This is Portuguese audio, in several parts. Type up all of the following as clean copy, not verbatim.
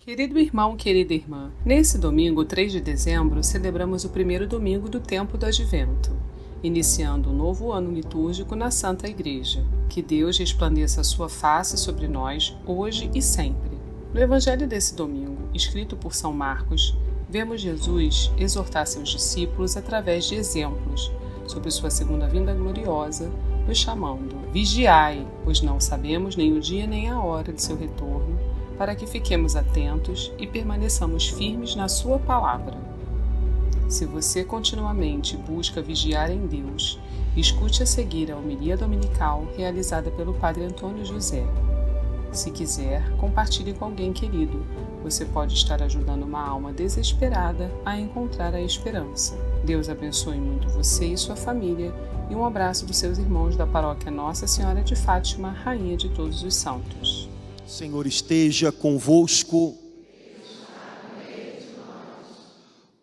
Querido irmão, querida irmã, nesse domingo, 3 de dezembro, celebramos o primeiro domingo do tempo do Advento, iniciando um novo ano litúrgico na Santa Igreja. Que Deus resplandeça a sua face sobre nós, hoje e sempre. No Evangelho desse domingo, escrito por São Marcos, vemos Jesus exortar seus discípulos através de exemplos sobre sua segunda vinda gloriosa, nos chamando: vigiai, pois não sabemos nem o dia nem a hora de seu retorno, para que fiquemos atentos e permaneçamos firmes na sua palavra. Se você continuamente busca vigiar em Deus, escute a seguir a homilia dominical realizada pelo Padre Antônio José. Se quiser, compartilhe com alguém querido. Você pode estar ajudando uma alma desesperada a encontrar a esperança. Deus abençoe muito você e sua família, e um abraço dos seus irmãos da paróquia Nossa Senhora de Fátima, Rainha de Todos os Santos. Senhor esteja convosco.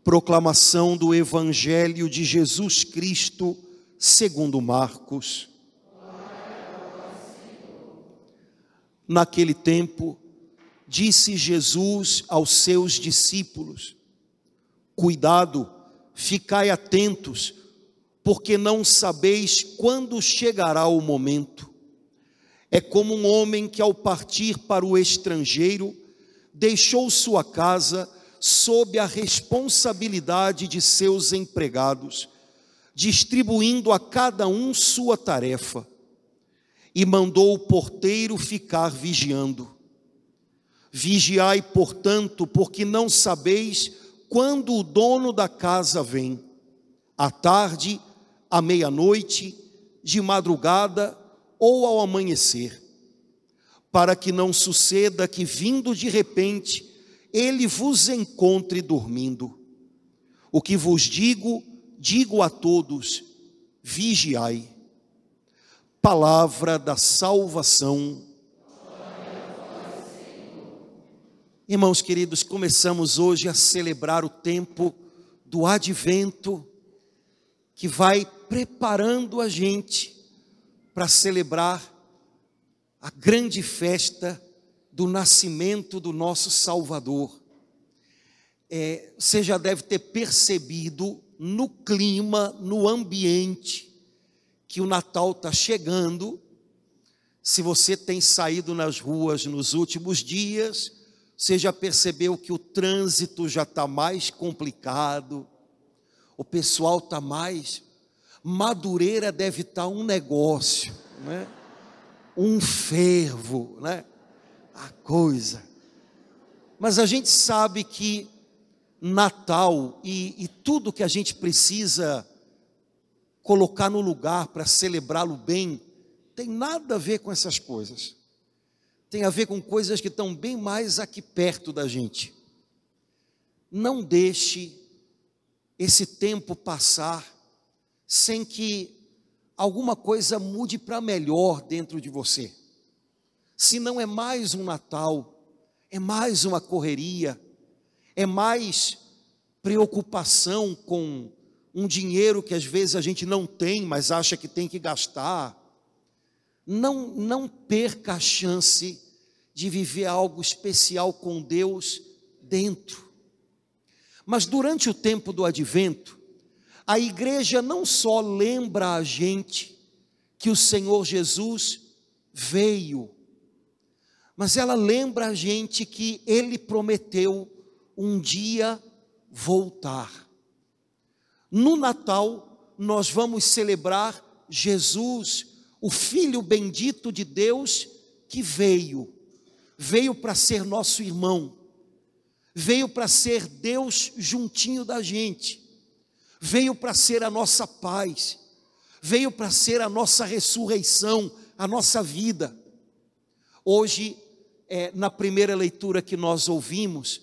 Proclamação do Evangelho de Jesus Cristo segundo Marcos. Naquele tempo, disse Jesus aos seus discípulos: cuidado, ficai atentos, porque não sabeis quando chegará o momento. É como um homem que, ao partir para o estrangeiro, deixou sua casa sob a responsabilidade de seus empregados, distribuindo a cada um sua tarefa, e mandou o porteiro ficar vigiando. Vigiai, portanto, porque não sabeis quando o dono da casa vem, à tarde, à meia-noite, de madrugada ou ao amanhecer, para que não suceda que, vindo de repente, ele vos encontre dormindo. O que vos digo, digo a todos: vigiai. Palavra da salvação. Irmãos queridos, começamos hoje a celebrar o tempo do Advento, que vai preparando a gente para celebrar a grande festa do nascimento do nosso Salvador. Você já deve ter percebido no clima, no ambiente, que o Natal está chegando. Se você tem saído nas ruas nos últimos dias, você já percebeu que o trânsito já está mais complicado, o pessoal está mais... Madureira deve estar um negócio, né? Um fervo, né? A coisa. Mas a gente sabe que Natal e tudo que a gente precisa colocar no lugar para celebrá-lo bem, tem nada a ver com essas coisas. Tem a ver com coisas que estão bem mais aqui perto da gente. Não deixe esse tempo passar sem que alguma coisa mude para melhor dentro de você. Se não é mais um Natal, é mais uma correria, é mais preocupação com um dinheiro que às vezes a gente não tem, mas acha que tem que gastar. Não perca a chance de viver algo especial com Deus dentro. Mas durante o tempo do Advento, a igreja não só lembra a gente que o Senhor Jesus veio, mas ela lembra a gente que Ele prometeu um dia voltar. No Natal, nós vamos celebrar Jesus, o Filho bendito de Deus, que veio para ser nosso irmão, veio para ser Deus juntinho da gente, veio para ser a nossa paz, veio para ser a nossa ressurreição, a nossa vida. Hoje, na primeira leitura que nós ouvimos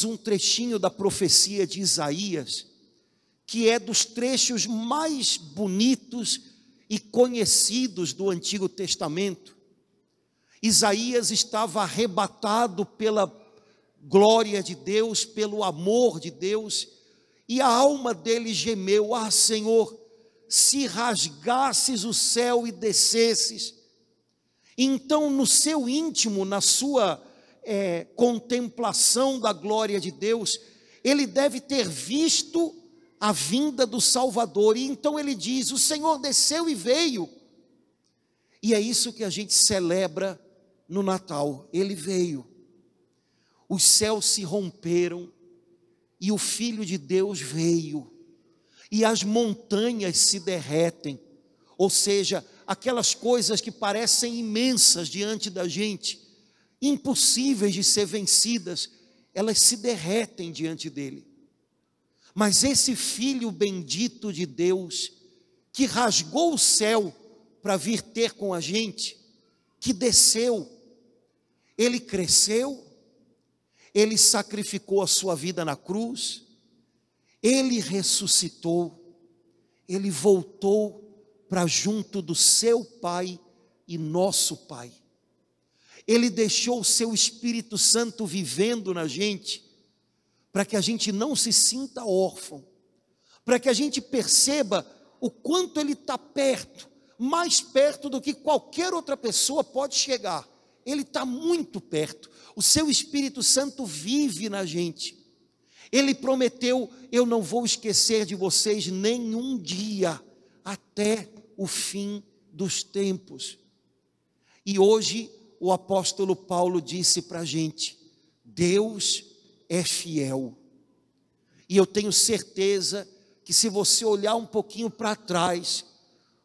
um trechinho da profecia de Isaías, que é dos trechos mais bonitos e conhecidos do Antigo Testamento. Isaías estava arrebatado pela glória de Deus, pelo amor de Deus, e a alma dele gemeu: ah, Senhor, se rasgasses o céu e descesses. Então, no seu íntimo, na sua contemplação da glória de Deus, ele deve ter visto a vinda do Salvador. E então ele diz: o Senhor desceu e veio. E é isso que a gente celebra no Natal. Ele veio. Os céus se romperam e o Filho de Deus veio. E as montanhas se derretem. Ou seja, aquelas coisas que parecem imensas diante da gente, impossíveis de ser vencidas, elas se derretem diante dele. Mas esse Filho bendito de Deus, que rasgou o céu para vir ter com a gente, que desceu, ele cresceu, ele sacrificou a sua vida na cruz, ele ressuscitou, ele voltou para junto do seu Pai e nosso Pai. Ele deixou o seu Espírito Santo vivendo na gente, para que a gente não se sinta órfão, para que a gente perceba o quanto ele está perto, mais perto do que qualquer outra pessoa pode chegar. Ele está muito perto. O seu Espírito Santo vive na gente. Ele prometeu: eu não vou esquecer de vocês nenhum dia, até o fim dos tempos. E hoje o apóstolo Paulo disse para a gente: Deus é fiel. E eu tenho certeza que se você olhar um pouquinho para trás,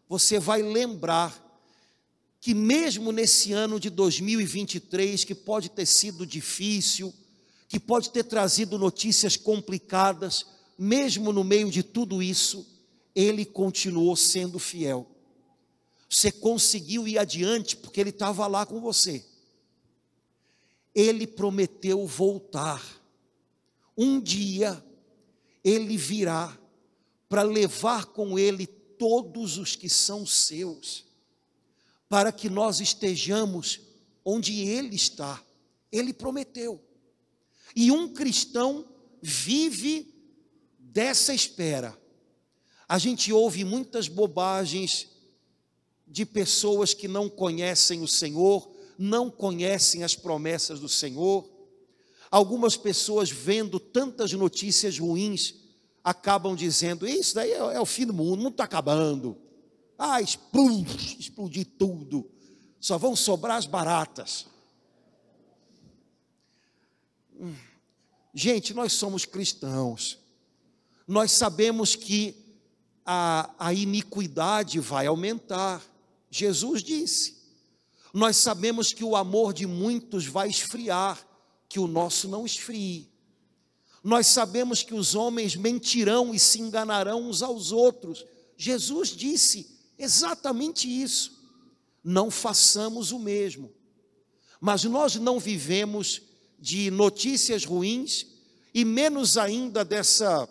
você vai lembrar que mesmo nesse ano de 2023, que pode ter sido difícil, que pode ter trazido notícias complicadas, mesmo no meio de tudo isso, ele continuou sendo fiel. Você conseguiu ir adiante porque ele estava lá com você. Ele prometeu voltar. Um dia ele virá para levar com ele todos os que são seus, para que nós estejamos onde ele está. Ele prometeu. E um cristão vive dessa espera. A gente ouve muitas bobagens de pessoas que não conhecem o Senhor, não conhecem as promessas do Senhor. Algumas pessoas, vendo tantas notícias ruins, acabam dizendo: isso daí é o fim do mundo, o mundo está acabando. Explodir tudo, só vão sobrar as baratas. Gente, nós somos cristãos, nós sabemos que a iniquidade vai aumentar. Jesus disse. Nós sabemos que o amor de muitos vai esfriar, que o nosso não esfrie. Nós sabemos que os homens mentirão e se enganarão uns aos outros. Jesus disse exatamente isso. Não façamos o mesmo. Mas nós não vivemos de notícias ruins, e menos ainda dessa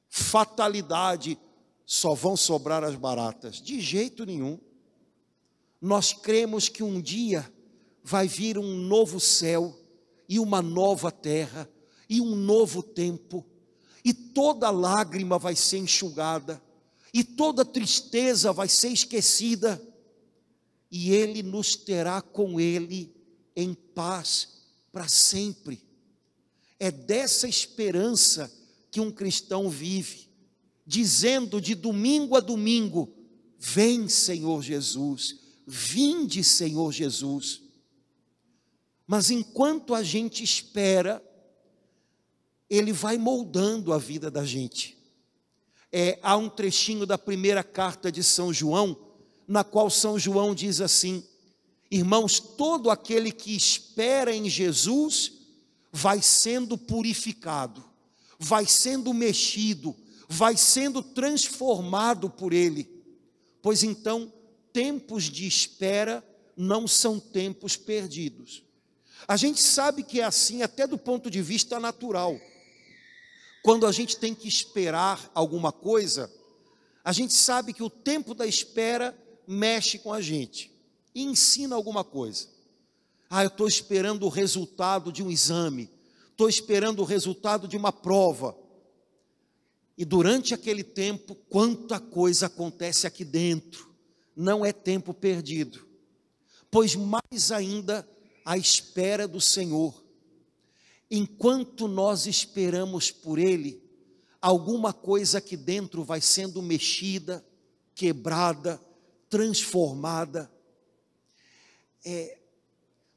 fatalidade: só vão sobrar as baratas. De jeito nenhum. Nós cremos que um dia vai vir um novo céu e uma nova terra e um novo tempo, e toda lágrima vai ser enxugada, e toda tristeza vai ser esquecida, e ele nos terá com ele em paz para sempre. É dessa esperança que um cristão vive, dizendo de domingo a domingo: vem, Senhor Jesus, vinde, Senhor Jesus. Mas enquanto a gente espera, ele vai moldando a vida da gente. Há um trechinho da primeira carta de São João, na qual São João diz assim: irmãos, todo aquele que espera em Jesus vai sendo purificado, vai sendo mexido, vai sendo transformado por ele. Pois então, tempos de espera não são tempos perdidos. A gente sabe que é assim até do ponto de vista natural. Quando a gente tem que esperar alguma coisa, a gente sabe que o tempo da espera mexe com a gente e ensina alguma coisa. Eu estou esperando o resultado de um exame, estou esperando o resultado de uma prova. E durante aquele tempo, quanta coisa acontece aqui dentro. Não é tempo perdido. Pois mais ainda, a espera do Senhor. Enquanto nós esperamos por Ele, alguma coisa aqui dentro vai sendo mexida, quebrada, transformada.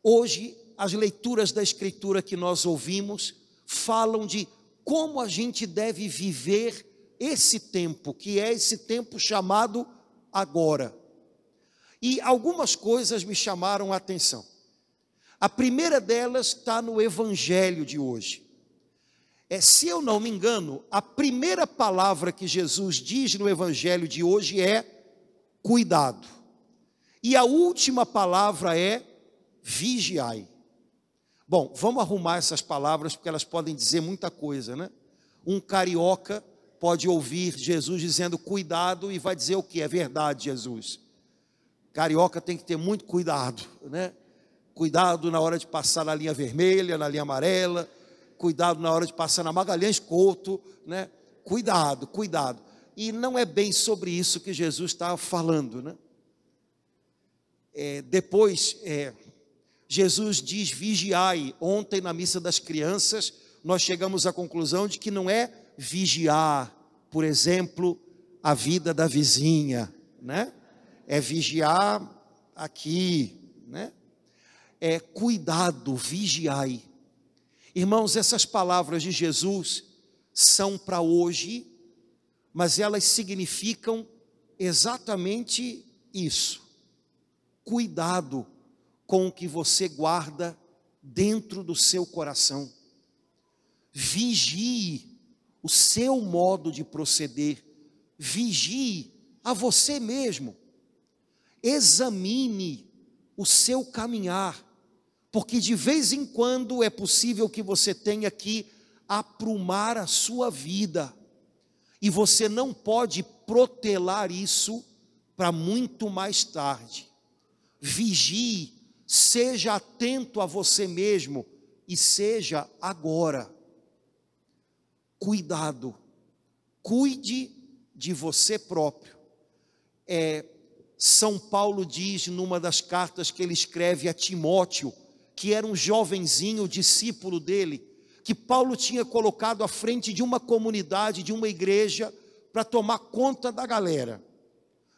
Hoje, as leituras da Escritura que nós ouvimos falam de como a gente deve viver esse tempo, que é esse tempo chamado agora. E algumas coisas me chamaram a atenção. A primeira delas está no Evangelho de hoje. Se eu não me engano, a primeira palavra que Jesus diz no Evangelho de hoje é cuidado. E a última palavra é vigiai. Bom, vamos arrumar essas palavras porque elas podem dizer muita coisa, né? Um carioca pode ouvir Jesus dizendo cuidado e vai dizer o que? É verdade, Jesus. Carioca tem que ter muito cuidado, né? Cuidado na hora de passar na linha vermelha, na linha amarela, cuidado na hora de passar na Magalhães Couto, né? Cuidado, cuidado. E não é bem sobre isso que Jesus está falando, né? Depois, Jesus diz vigiai. Ontem na missa das crianças, nós chegamos à conclusão de que não é vigiar, por exemplo, a vida da vizinha, né? É vigiar aqui, né? Cuidado, vigiai. Irmãos, essas palavras de Jesus são para hoje, mas elas significam exatamente isso. Cuidado com o que você guarda dentro do seu coração. Vigie o seu modo de proceder. Vigie a você mesmo. Examine o seu caminhar, porque de vez em quando é possível que você tenha que aprumar a sua vida, e você não pode protelar isso para muito mais tarde. Vigie, seja atento a você mesmo e seja agora. Cuidado, cuide de você próprio. São Paulo diz numa das cartas que ele escreve a Timóteo, que era um jovenzinho discípulo dele, que Paulo tinha colocado à frente de uma comunidade, de uma igreja, para tomar conta da galera.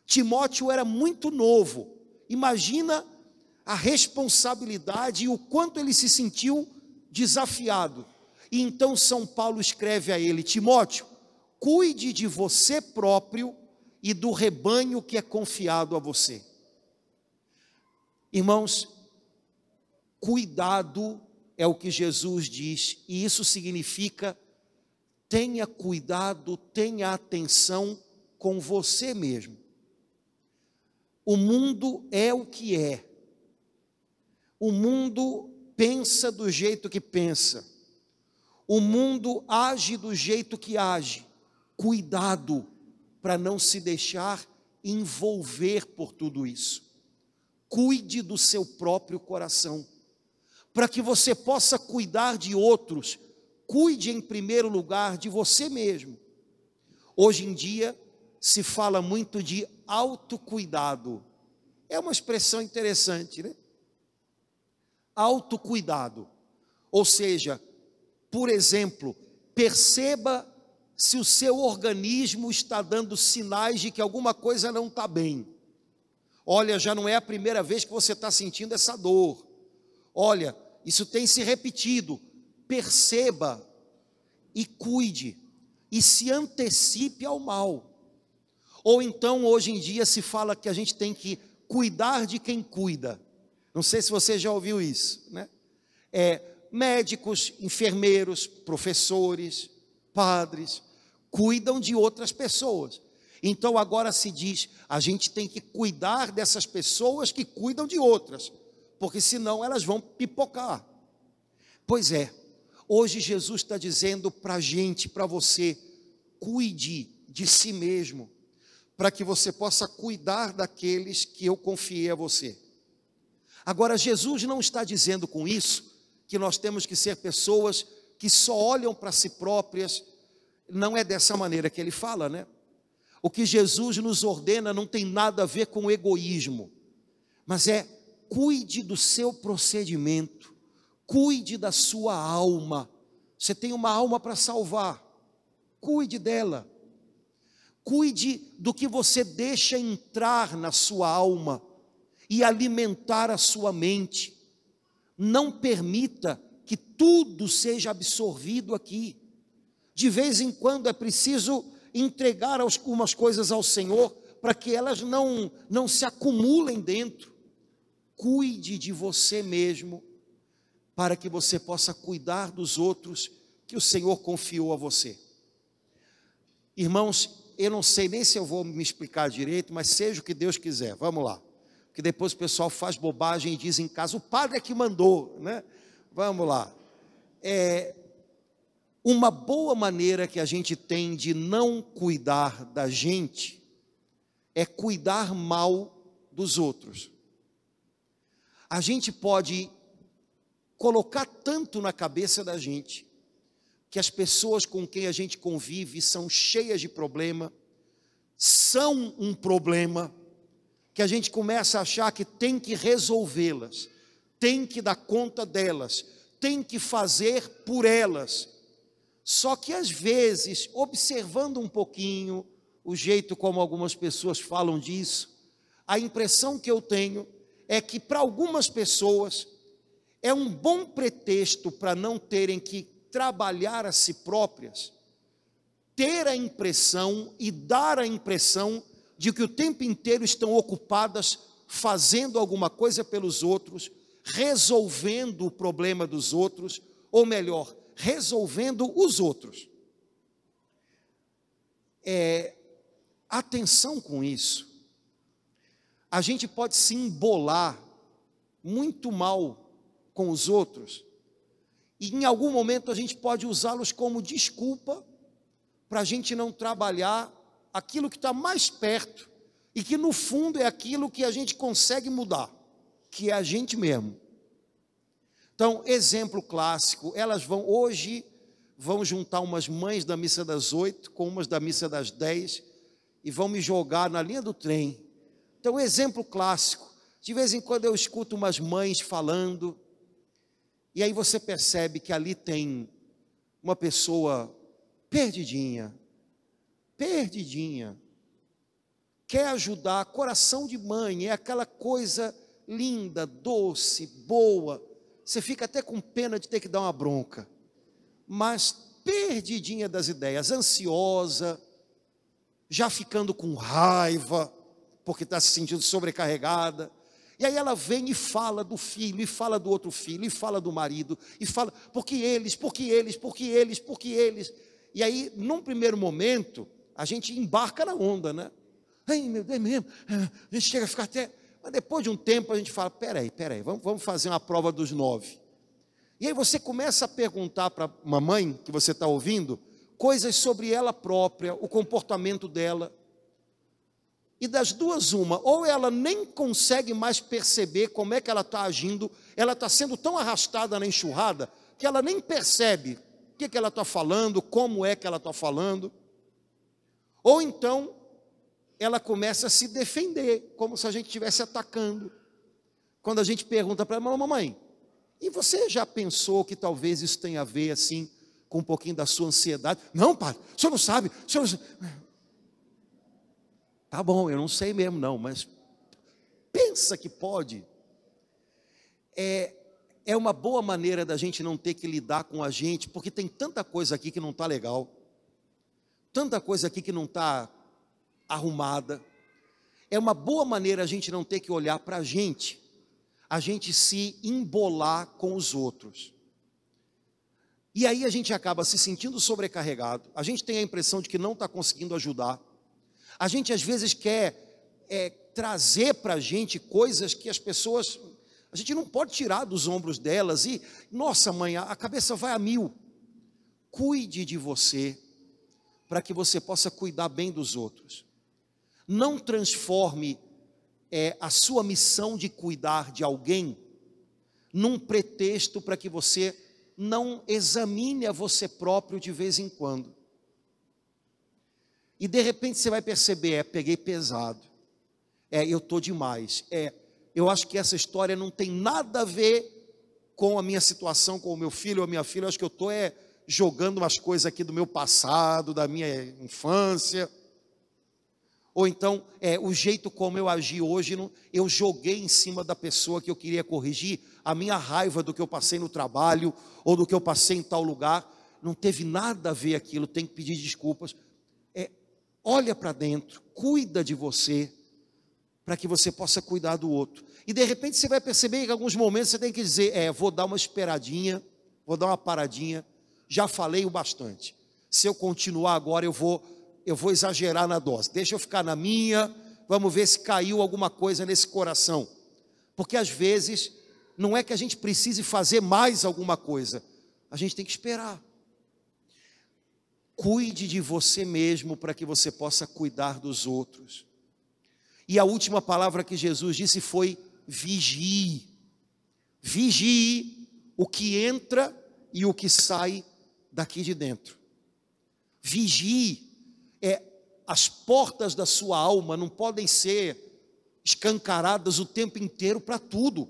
Timóteo era muito novo. Imagina a responsabilidade e o quanto ele se sentiu desafiado. E então São Paulo escreve a ele: Timóteo, cuide de você próprio e do rebanho que é confiado a você. Irmãos, cuidado é o que Jesus diz, e isso significa tenha cuidado, tenha atenção com você mesmo. O mundo é o que é. O mundo pensa do jeito que pensa. O mundo age do jeito que age. Cuidado para não se deixar envolver por tudo isso. Cuide do seu próprio coração, para que você possa cuidar de outros. Cuide em primeiro lugar de você mesmo. Hoje em dia se fala muito de autocuidado. É uma expressão interessante, né? Autocuidado. Ou seja, por exemplo, perceba se o seu organismo está dando sinais de que alguma coisa não está bem. Olha, já não é a primeira vez que você está sentindo essa dor. Olha, isso tem se repetido. Perceba e cuide e se antecipe ao mal. Ou então, hoje em dia se fala que a gente tem que cuidar de quem cuida. Não sei se você já ouviu isso, né? Médicos, enfermeiros, professores, padres, cuidam de outras pessoas. Então agora se diz, a gente tem que cuidar dessas pessoas que cuidam de outras, porque senão elas vão pipocar. Pois é, hoje Jesus está dizendo para a gente, para você, cuide de si mesmo, para que você possa cuidar daqueles que eu confiei a você. Agora, Jesus não está dizendo com isso que nós temos que ser pessoas que só olham para si próprias. Não é dessa maneira que ele fala, né? O que Jesus nos ordena não tem nada a ver com egoísmo, mas é cuide do seu procedimento, cuide da sua alma. Você tem uma alma para salvar, cuide dela. Cuide do que você deixa entrar na sua alma e alimentar a sua mente. Não permita que tudo seja absorvido aqui. De vez em quando é preciso entregar algumas coisas ao Senhor para que elas não se acumulem dentro. Cuide de você mesmo, para que você possa cuidar dos outros que o Senhor confiou a você. Irmãos, eu não sei nem se eu vou me explicar direito, mas seja o que Deus quiser, vamos lá. Porque depois o pessoal faz bobagem e diz em casa, o padre é que mandou, né? Vamos lá. Uma boa maneira que a gente tem de não cuidar da gente é cuidar mal dos outros. A gente pode colocar tanto na cabeça da gente que as pessoas com quem a gente convive são cheias de problema, são um problema, que a gente começa a achar que tem que resolvê-las, tem que dar conta delas, tem que fazer por elas. Só que às vezes, observando um pouquinho o jeito como algumas pessoas falam disso, a impressão que eu tenho é que para algumas pessoas é um bom pretexto para não terem que trabalhar a si próprias, ter a impressão e dar a impressão de que o tempo inteiro estão ocupadas fazendo alguma coisa pelos outros, resolvendo o problema dos outros, ou melhor, resolvendo os outros. Atenção com isso. A gente pode se embolar muito mal com os outros, e em algum momento a gente pode usá-los como desculpa para a gente não trabalhar aquilo que está mais perto e que no fundo é aquilo que a gente consegue mudar, que é a gente mesmo. Então, exemplo clássico, elas hoje vão juntar umas mães da missa das 8 com umas da missa das 10 e vão me jogar na linha do trem. Então, exemplo clássico, de vez em quando eu escuto umas mães falando, e aí você percebe que ali tem uma pessoa perdidinha, quer ajudar, coração de mãe, é aquela coisa linda, doce, boa, você fica até com pena de ter que dar uma bronca, mas perdidinha das ideias, ansiosa, já ficando com raiva, porque está se sentindo sobrecarregada. E aí ela vem e fala do filho, e fala do outro filho, e fala do marido, e fala, porque eles. E aí, num primeiro momento, a gente embarca na onda, né? Ai, meu Deus mesmo, a gente chega a ficar até... Mas depois de um tempo a gente fala, peraí, vamos fazer uma prova dos 9. E aí você começa a perguntar para uma mãe, que você está ouvindo, coisas sobre ela própria, o comportamento dela. E das duas uma, ou ela nem consegue mais perceber como é que ela está agindo, ela está sendo tão arrastada na enxurrada, que ela nem percebe o que ela está falando, como é que ela está falando. Ou então, ela começa a se defender, como se a gente estivesse atacando. Quando a gente pergunta para ela, mamãe, e você já pensou que talvez isso tenha a ver, assim, com um pouquinho da sua ansiedade? Não, pai, o senhor não sabe, o senhor não sabe. Tá bom, eu não sei mesmo não, mas pensa que pode. É uma boa maneira da gente não ter que lidar com a gente, porque tem tanta coisa aqui que não está legal, tanta coisa aqui que não está arrumada. É uma boa maneira a gente não ter que olhar para a gente se embolar com os outros. E aí a gente acaba se sentindo sobrecarregado, a gente tem a impressão de que não está conseguindo ajudar. A gente às vezes quer trazer para a gente coisas que as pessoas, a gente não pode tirar dos ombros delas e, nossa mãe, a cabeça vai a 1000. Cuide de você, para que você possa cuidar bem dos outros. Não transforme a sua missão de cuidar de alguém num pretexto para que você não examine a você próprio de vez em quando. E de repente você vai perceber, peguei pesado, eu estou demais, eu acho que essa história não tem nada a ver com a minha situação, com o meu filho ou a minha filha. Eu acho que eu estou jogando umas coisas aqui do meu passado, da minha infância. Ou então, o jeito como eu agi hoje, eu joguei em cima da pessoa que eu queria corrigir, a minha raiva do que eu passei no trabalho, ou do que eu passei em tal lugar, não teve nada a ver aquilo, tem que pedir desculpas. Olha para dentro, cuida de você, para que você possa cuidar do outro. E de repente você vai perceber que em alguns momentos você tem que dizer, vou dar uma esperadinha, vou dar uma paradinha, já falei o bastante. Se eu continuar agora, eu vou exagerar na dose. Deixa eu ficar na minha, vamos ver se caiu alguma coisa nesse coração. Porque às vezes, não é que a gente precise fazer mais alguma coisa, a gente tem que esperar. Cuide de você mesmo para que você possa cuidar dos outros. E a última palavra que Jesus disse foi vigie. Vigie o que entra e o que sai daqui de dentro. Vigie. As portas da sua alma não podem ser escancaradas o tempo inteiro para tudo.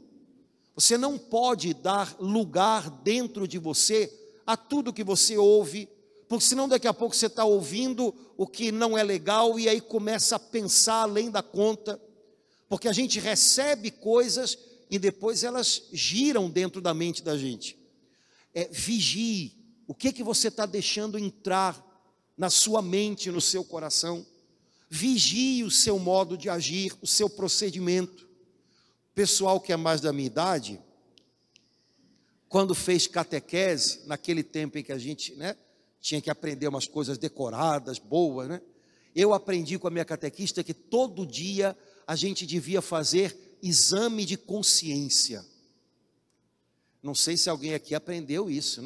Você não pode dar lugar dentro de você a tudo que você ouve, porque senão daqui a pouco você está ouvindo o que não é legal e aí começa a pensar além da conta, porque a gente recebe coisas e depois elas giram dentro da mente da gente. Vigie, o que você está deixando entrar na sua mente, no seu coração. Vigie o seu modo de agir, o seu procedimento. O pessoal que é mais da minha idade, quando fez catequese, naquele tempo em que a gente tinha que aprender umas coisas decoradas, boas, eu aprendi com a minha catequista que todo dia a gente devia fazer exame de consciência. Não sei se alguém aqui aprendeu isso,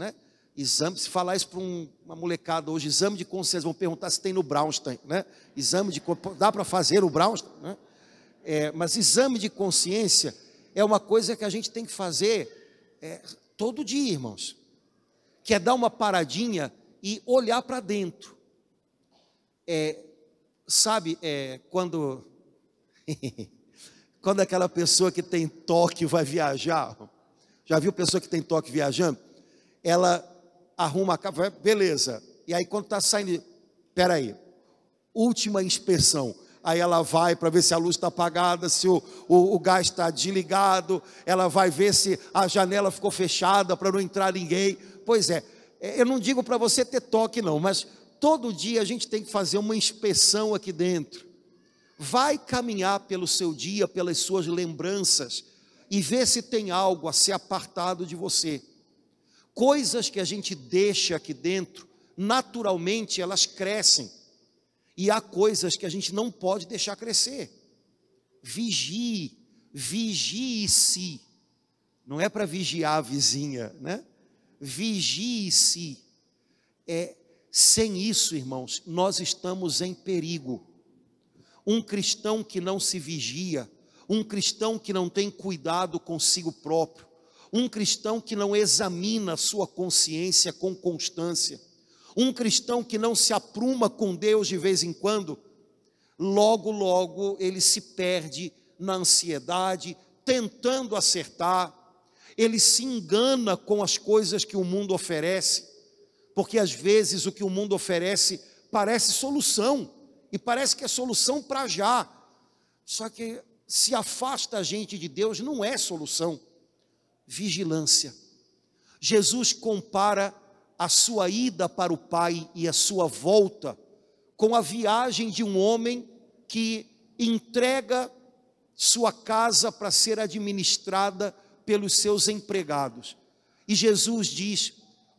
Exame, se falar isso para uma molecada hoje, exame de consciência, vão perguntar se tem no Brownstein, dá para fazer o Brownstein, mas exame de consciência é uma coisa que a gente tem que fazer todo dia, irmãos, que é dar uma paradinha e olhar para dentro. Quando aquela pessoa que tem toque vai viajar, já viu pessoa que tem toque viajando? Ela arruma a casa, beleza, e aí quando está saindo, peraí, última inspeção, aí ela vai para ver se a luz está apagada, se o gás está desligado, ela vai ver se a janela ficou fechada para não entrar ninguém. Pois eu não digo para você ter toque não, mas todo dia a gente tem que fazer uma inspeção aqui dentro. Vai caminhar pelo seu dia, pelas suas lembranças, e ver se tem algo a ser apartado de você. Coisas que a gente deixa aqui dentro, naturalmente elas crescem. E há coisas que a gente não pode deixar crescer. Vigie-se. Não é para vigiar a vizinha, Vigie-se. Sem isso, irmãos, nós estamos em perigo. Um cristão que não se vigia, um cristão que não tem cuidado consigo próprio, um cristão que não examina a sua consciência com constância, um cristão que não se apruma com Deus de vez em quando, logo ele se perde na ansiedade, tentando acertar, ele se engana com as coisas que o mundo oferece, porque às vezes o que o mundo oferece parece solução, e parece que é solução para já, só que se afasta a gente de Deus, não é solução. Vigilância. Jesus compara a sua ida para o Pai e a sua volta com a viagem de um homem que entrega sua casa para ser administrada pelos seus empregados. E Jesus diz,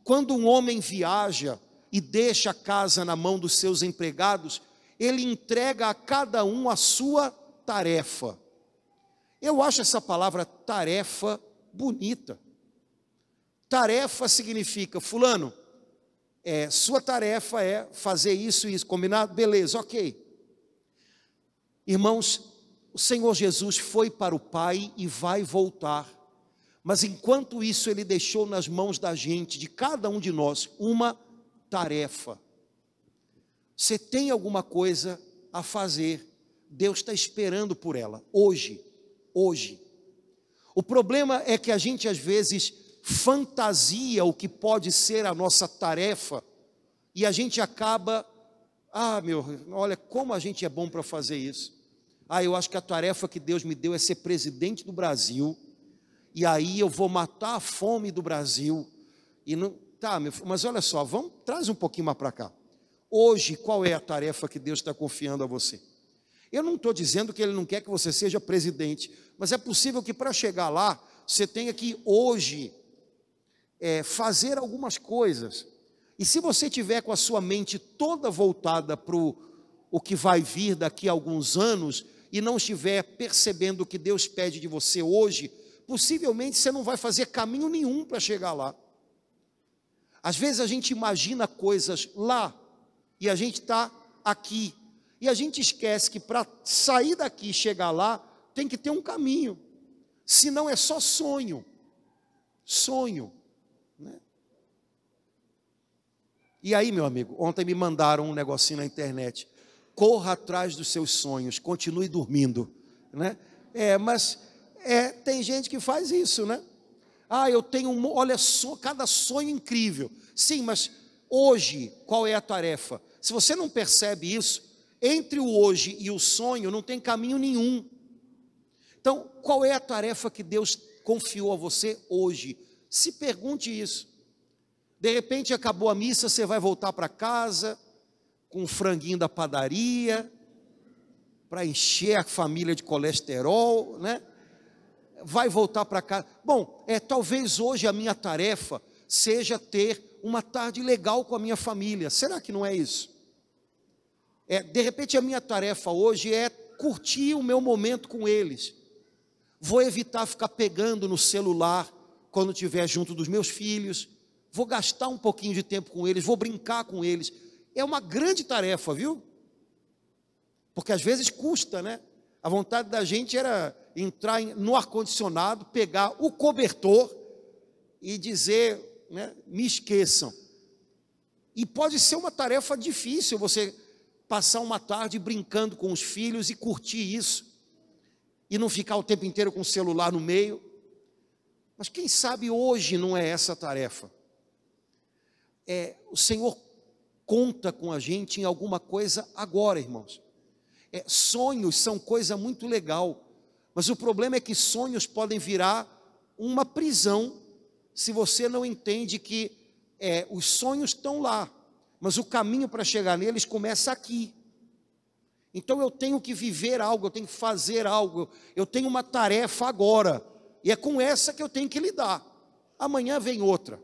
quando um homem viaja e deixa a casa na mão dos seus empregados, ele entrega a cada um a sua tarefa. Eu acho essa palavra tarefa bonita. Tarefa significa, fulano, sua tarefa é fazer isso e isso, combinado? Beleza, ok. Irmãos, o Senhor Jesus foi para o Pai e vai voltar, mas enquanto isso Ele deixou nas mãos da gente, de cada um de nós, uma tarefa. Você tem alguma coisa a fazer, Deus está esperando por ela, hoje, O problema é que a gente às vezes fantasia o que pode ser a nossa tarefa e a gente acaba, olha como a gente é bom para fazer isso. Eu acho que a tarefa que Deus me deu é ser presidente do Brasil, e aí eu vou matar a fome do Brasil. E não, mas olha só, traz um pouquinho mais para cá. Hoje, qual é a tarefa que Deus está confiando a você? Eu não estou dizendo que Ele não quer que você seja presidente, mas é possível que para chegar lá, você tenha que hoje fazer algumas coisas. E se você tiver com a sua mente toda voltada para o que vai vir daqui a alguns anos, e não estiver percebendo o que Deus pede de você hoje, possivelmente você não vai fazer caminho nenhum para chegar lá. Às vezes a gente imagina coisas lá, e a gente está aqui, e a gente esquece que para sair daqui e chegar lá, tem que ter um caminho, senão é só sonho, né? E aí, meu amigo, ontem me mandaram um negocinho na internet: corra atrás dos seus sonhos, continue dormindo, né? Mas tem gente que faz isso, né? Eu tenho, olha só, cada sonho incrível. Sim, mas hoje, qual é a tarefa? Se você não percebe isso, entre o hoje e o sonho não tem caminho nenhum. Então, qual é a tarefa que Deus confiou a você hoje? Se pergunte isso. De repente acabou a missa, você vai voltar para casa com um franguinho da padaria, para encher a família de colesterol, né? Vai voltar para casa. Bom, talvez hoje a minha tarefa seja ter uma tarde legal com a minha família. Será que não é isso? De repente a minha tarefa hoje é curtir o meu momento com eles. Vou evitar ficar pegando no celular quando estiver junto dos meus filhos. Vou gastar um pouquinho de tempo com eles, vou brincar com eles. É uma grande tarefa, viu? Porque às vezes custa, né? A vontade da gente era entrar no ar-condicionado, pegar o cobertor e dizer, né, me esqueçam. E pode ser uma tarefa difícil você passar uma tarde brincando com os filhos e curtir isso, e não ficar o tempo inteiro com o celular no meio. Mas quem sabe hoje não é essa a tarefa. O Senhor conta com a gente em alguma coisa agora, irmãos. Sonhos são coisa muito legal, mas o problema é que sonhos podem virar uma prisão, se você não entende que os sonhos estão lá, mas o caminho para chegar neles começa aqui. Então eu tenho que viver algo, eu tenho que fazer algo, eu tenho uma tarefa agora, e é com essa que eu tenho que lidar. Amanhã vem outra.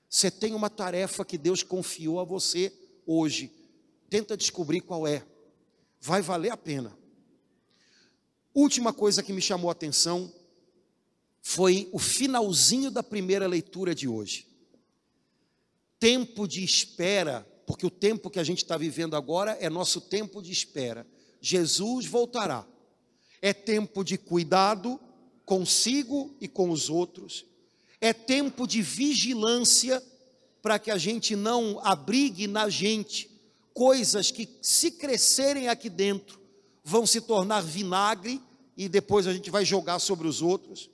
Você tem uma tarefa que Deus confiou a você hoje. Tenta descobrir qual é. Vai valer a pena. Última coisa que me chamou a atenção foi o finalzinho da primeira leitura de hoje. Tempo de espera, porque o tempo que a gente está vivendo agora é nosso tempo de espera. Jesus voltará. É tempo de cuidado consigo e com os outros. É tempo de vigilância para que a gente não abrigue na gente coisas que, se crescerem aqui dentro, vão se tornar vinagre e depois a gente vai jogar sobre os outros.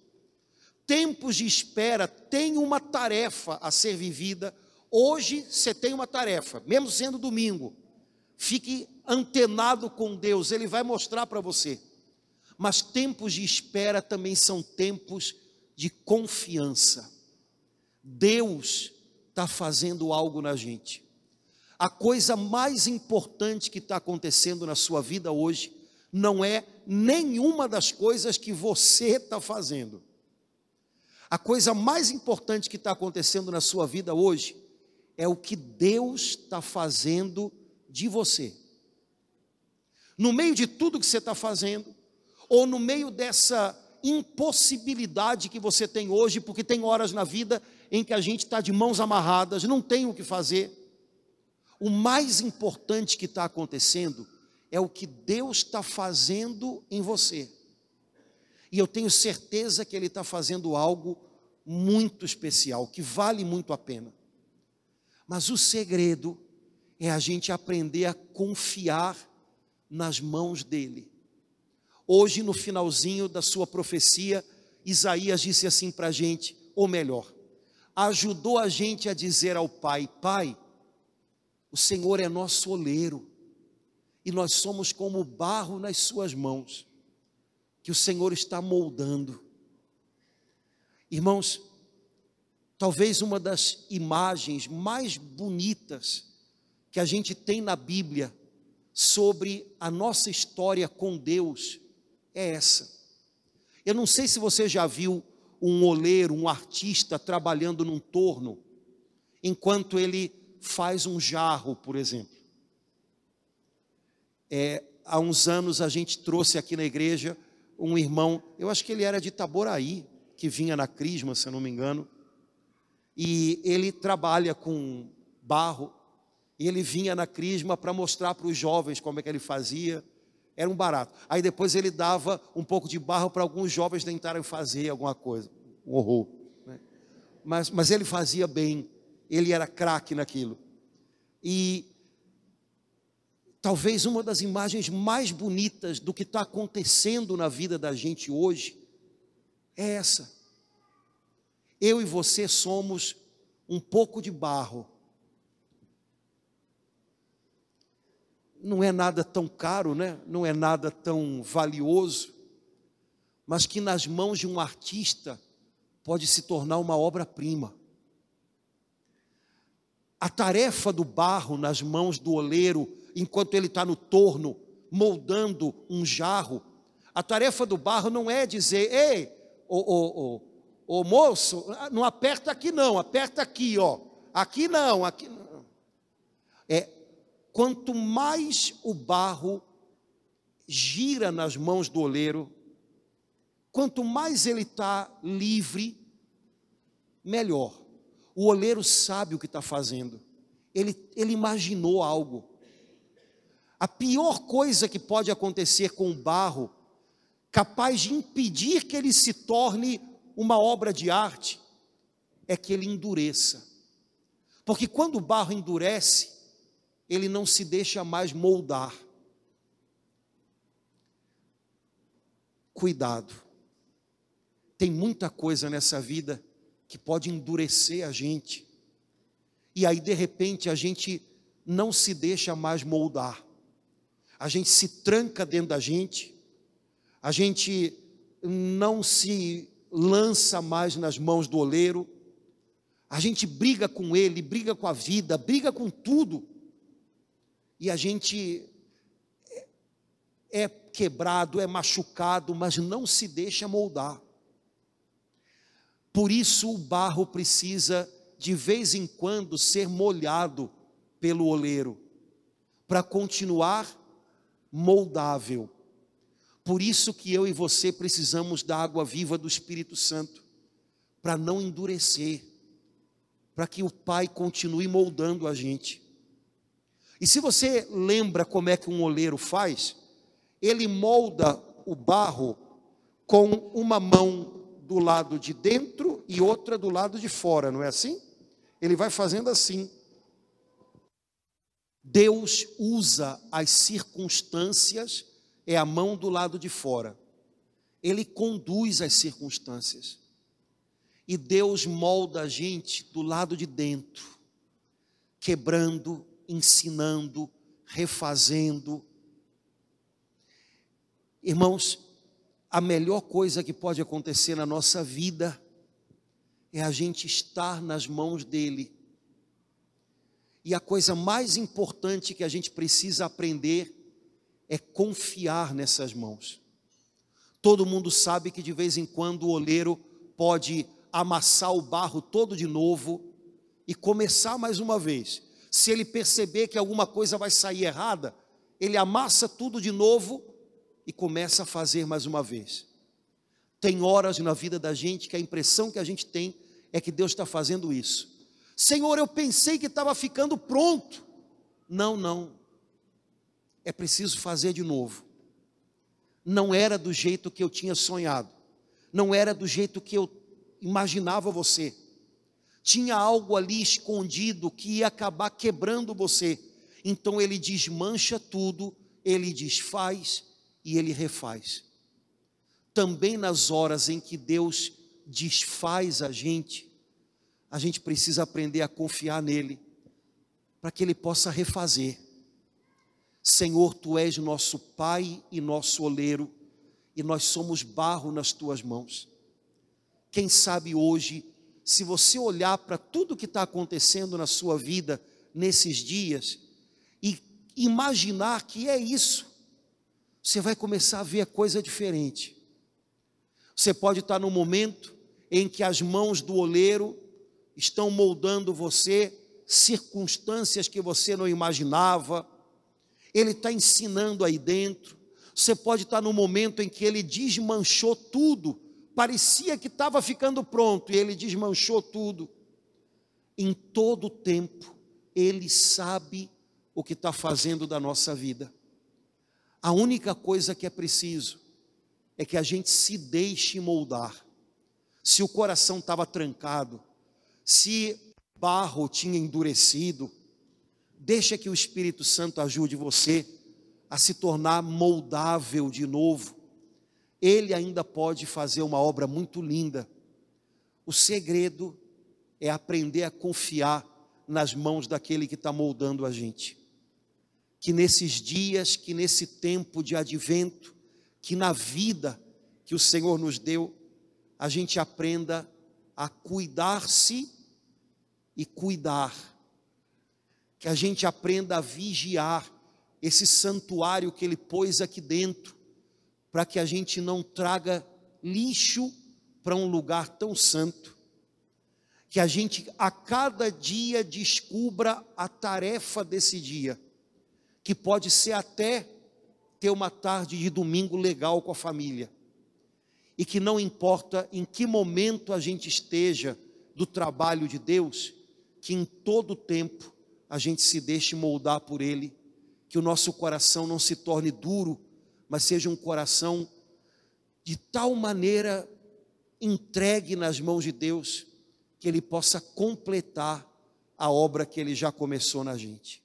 Tempos de espera, tem uma tarefa a ser vivida. Hoje você tem uma tarefa, mesmo sendo domingo. Fique antenado com Deus, Ele vai mostrar para você. Mas tempos de espera também são tempos de confiança. Deus está fazendo algo na gente. A coisa mais importante que está acontecendo na sua vida hoje não é nenhuma das coisas que você está fazendo. A coisa mais importante que está acontecendo na sua vida hoje é o que Deus está fazendo de você. No meio de tudo que você está fazendo, ou no meio dessa impossibilidade que você tem hoje, porque tem horas na vida em que a gente está de mãos amarradas, não tem o que fazer. O mais importante que está acontecendo é o que Deus está fazendo em você. E eu tenho certeza que Ele está fazendo algo muito especial, que vale muito a pena. Mas o segredo é a gente aprender a confiar nas mãos dEle. Hoje, no finalzinho da sua profecia, Isaías disse assim para a gente, ou melhor, ajudou a gente a dizer ao Pai: Pai, o Senhor é nosso oleiro, e nós somos como barro nas suas mãos, que o Senhor está moldando. Irmãos, talvez uma das imagens mais bonitas que a gente tem na Bíblia sobre a nossa história com Deus é essa. Eu não sei se você já viu um oleiro, um artista trabalhando num torno, enquanto ele faz um jarro, por exemplo. Há uns anos a gente trouxe aqui na igreja um irmão, eu acho que ele era de Itaboraí, que vinha na Crisma, se eu não me engano, e ele trabalha com barro, e ele vinha na Crisma para mostrar para os jovens como é que ele fazia. Era um barato. Aí depois ele dava um pouco de barro para alguns jovens tentarem fazer alguma coisa, um horror, né? Mas ele fazia bem, ele era craque naquilo. E talvez uma das imagens mais bonitas do que está acontecendo na vida da gente hoje é essa. Eu e você somos um pouco de barro. Não é nada tão caro, né? Não é nada tão valioso, mas que nas mãos de um artista pode se tornar uma obra-prima. A tarefa do barro nas mãos do oleiro, enquanto ele está no torno, moldando um jarro, a tarefa do barro não é dizer: ei, ô moço, não aperta aqui não, aperta aqui, ó. Aqui não, aqui não. Quanto mais o barro gira nas mãos do oleiro, quanto mais ele está livre, melhor. O oleiro sabe o que está fazendo, ele imaginou algo. A pior coisa que pode acontecer com o barro, capaz de impedir que ele se torne uma obra de arte, é que ele endureça. Porque quando o barro endurece, ele não se deixa mais moldar. Cuidado. Tem muita coisa nessa vida que pode endurecer a gente. E aí, de repente, a gente não se deixa mais moldar. A gente se tranca dentro da gente. A gente não se lança mais nas mãos do oleiro. A gente briga com ele, briga com a vida, briga com tudo. E a gente é quebrado, é machucado, mas não se deixa moldar. Por isso o barro precisa de vez em quando ser molhado pelo oleiro, para continuar moldável. Por isso que eu e você precisamos da água viva do Espírito Santo, para não endurecer, para que o Pai continue moldando a gente. E se você lembra como é que um oleiro faz, ele molda o barro com uma mão do lado de dentro e outra do lado de fora, não é assim? Ele vai fazendo assim. Deus usa as circunstâncias, é a mão do lado de fora. Ele conduz as circunstâncias. E Deus molda a gente do lado de dentro, quebrando, ensinando, refazendo. Irmãos, a melhor coisa que pode acontecer na nossa vida é a gente estar nas mãos dele. E a coisa mais importante que a gente precisa aprender é confiar nessas mãos. Todo mundo sabe que de vez em quando o oleiro pode amassar o barro todo de novo e começar mais uma vez. Se ele perceber que alguma coisa vai sair errada, ele amassa tudo de novo e começa a fazer mais uma vez. Tem horas na vida da gente que a impressão que a gente tem é que Deus está fazendo isso. Senhor, eu pensei que estava ficando pronto. Não. É preciso fazer de novo. Não era do jeito que eu tinha sonhado. Não era do jeito que eu imaginava você. Tinha algo ali escondido que ia acabar quebrando você. Então ele desmancha tudo, ele desfaz e ele refaz. também nas horas em que Deus desfaz a gente precisa aprender a confiar nele, para que ele possa refazer. Senhor, tu és nosso Pai e nosso oleiro, e nós somos barro nas tuas mãos. Quem sabe hoje, se você olhar para tudo que está acontecendo na sua vida nesses dias, e imaginar que é isso, você vai começar a ver a coisa diferente. Você pode estar num momento em que as mãos do oleiro estão moldando você, circunstâncias que você não imaginava, ele está ensinando aí dentro. Você pode estar num momento em que ele desmanchou tudo, parecia que estava ficando pronto, e ele desmanchou tudo. Em todo tempo, ele sabe o que está fazendo da nossa vida. A única coisa que é preciso é que a gente se deixe moldar. Se o coração estava trancado, se barro tinha endurecido, deixa que o Espírito Santo ajude você a se tornar moldável de novo. Ele ainda pode fazer uma obra muito linda. O segredo é aprender a confiar nas mãos daquele que está moldando a gente. Que nesses dias, que nesse tempo de advento, que na vida que o Senhor nos deu, a gente aprenda a cuidar-se e cuidar. Que a gente aprenda a vigiar esse santuário que Ele pôs aqui dentro, para que a gente não traga lixo para um lugar tão santo. Que a gente a cada dia descubra a tarefa desse dia, que pode ser até ter uma tarde de domingo legal com a família, e que não importa em que momento a gente esteja do trabalho de Deus, que em todo tempo a gente se deixe moldar por Ele, que o nosso coração não se torne duro, mas seja um coração de tal maneira entregue nas mãos de Deus, que Ele possa completar a obra que Ele já começou na gente.